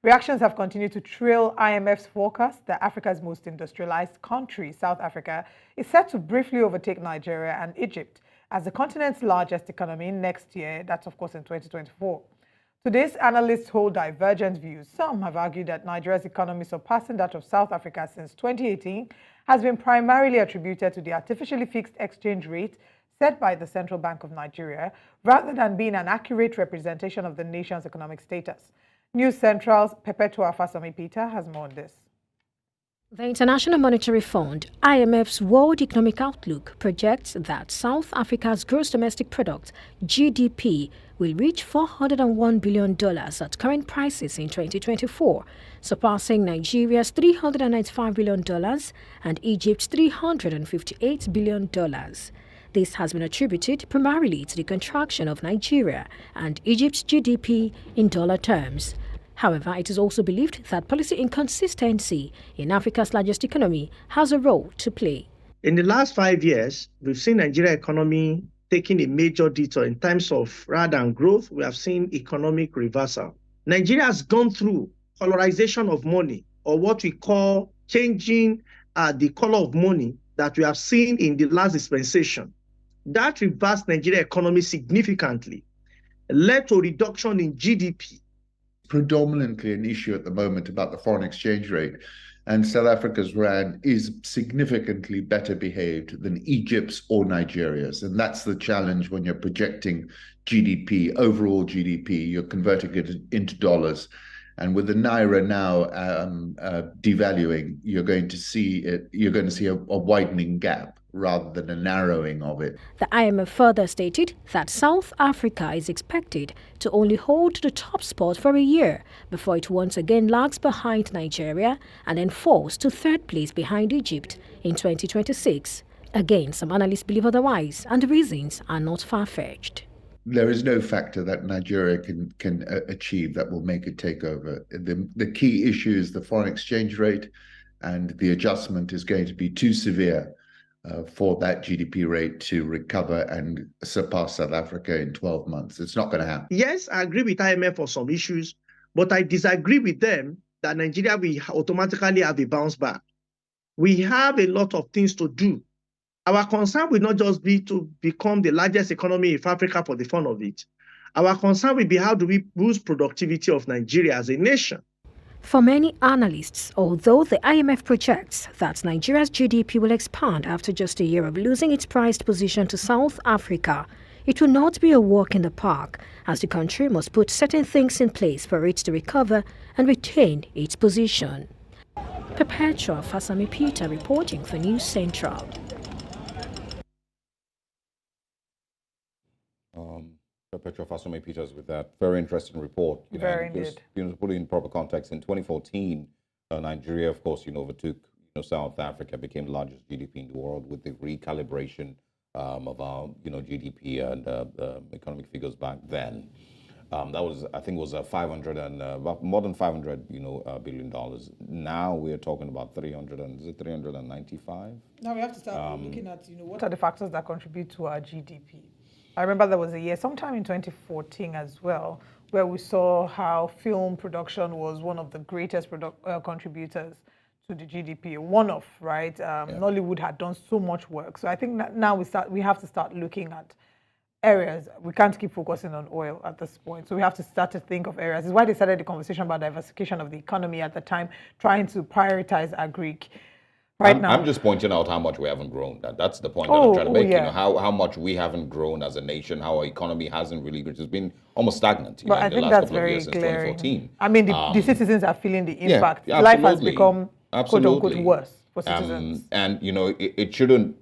Reactions have continued to trail IMF's forecast that Africa's most industrialized country, South Africa, is set to briefly overtake Nigeria and Egypt as the continent's largest economy next year. That's, of course, in 2024. Today's analysts hold divergent views. Some have argued that Nigeria's economy surpassing that of South Africa since 2018 has been primarily attributed to the artificially fixed exchange rate set by the Central Bank of Nigeria, rather than being an accurate representation of the nation's economic status. News Central's Perpetual Fasanmi-Peters has more on this. The International Monetary Fund, IMF's World Economic Outlook, projects that South Africa's gross domestic product, GDP, will reach $401 billion at current prices in 2024, surpassing Nigeria's $395 billion and Egypt's $358 billion. This has been attributed primarily to the contraction of Nigeria and Egypt's GDP in dollar terms. However, it is also believed that policy inconsistency in Africa's largest economy has a role to play. In the last 5 years, we've seen Nigeria economy taking a major detour in terms of rather than growth. We have seen economic reversal. Nigeria has gone through colorization of money, or what we call changing the color of money that we have seen in the last dispensation. That reversed Nigeria economy significantly, led to a reduction in GDP. Predominantly an issue at the moment about the foreign exchange rate, and South Africa's rand is significantly better behaved than Egypt's or Nigeria's, and that's the challenge when you're projecting GDP, overall GDP. You're converting it into dollars, and with the naira now devaluing, you're going to see a widening gap rather than a narrowing of it. The IMF further stated that South Africa is expected to only hold the top spot for a year before it once again lags behind Nigeria and then falls to third place behind Egypt in 2026. Again, some analysts believe otherwise, and the reasons are not far-fetched. There is no factor that Nigeria can achieve that will make it take over. The key issue is the foreign exchange rate, and the adjustment is going to be too severe for that GDP rate to recover and surpass South Africa in 12 months. It's not going to happen. Yes, I agree with IMF for some issues, but I disagree with them that Nigeria will automatically have a bounce back. We have a lot of things to do. Our concern will not just be to become the largest economy in Africa for the fun of it. Our concern will be how do we boost productivity of Nigeria as a nation. For many analysts, although the IMF projects that Nigeria's GDP will expand after just a year of losing its prized position to South Africa, it will not be a walk in the park, as the country must put certain things in place for it to recover and retain its position. Perpetual Fasanmi-Peters reporting for News Central. Perpetual Fasanmi-Peters with that very interesting report. Very indeed. To put it in proper context, in 2014, Nigeria, of course, overtook South Africa, became the largest GDP in the world with the recalibration of our GDP and economic figures back then. That was, I think, was more than $500 billion. Now we're talking about 395. Now we have to start looking at what are the factors that contribute to our GDP. I remember there was a year, sometime in 2014 as well, where we saw how film production was one of the greatest contributors to the GDP. One-off, right? Nollywood had done so much work. So I think that now we have to start looking at areas. We can't keep focusing on oil at this point. So we have to start to think of areas. It's why they started the conversation about diversification of the economy at the time, trying to prioritize agri. I'm just pointing out how much we haven't grown. That's the point that I'm trying to make. Yeah. How much we haven't grown as a nation, how our economy hasn't really grown. It's been almost stagnant but I in think the last couple of years since 2014. I mean, the citizens are feeling the impact. Yeah, life has become, quote-unquote, worse for citizens. And, it shouldn't,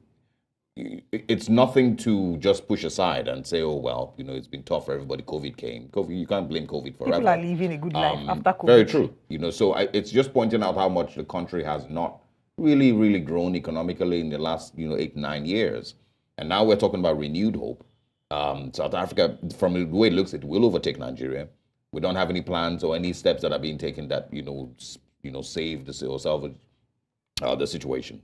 it's nothing to just push aside and say, oh, well, it's been tough for everybody. COVID came. You can't blame COVID forever. People are living a good life after COVID. Very true. So it's just pointing out how much the country has not really grown economically in the last 8-9 years, and now we're talking about renewed hope. South Africa, from the way it looks, it will overtake Nigeria. We don't have any plans or any steps that are being taken that save or salvage the situation.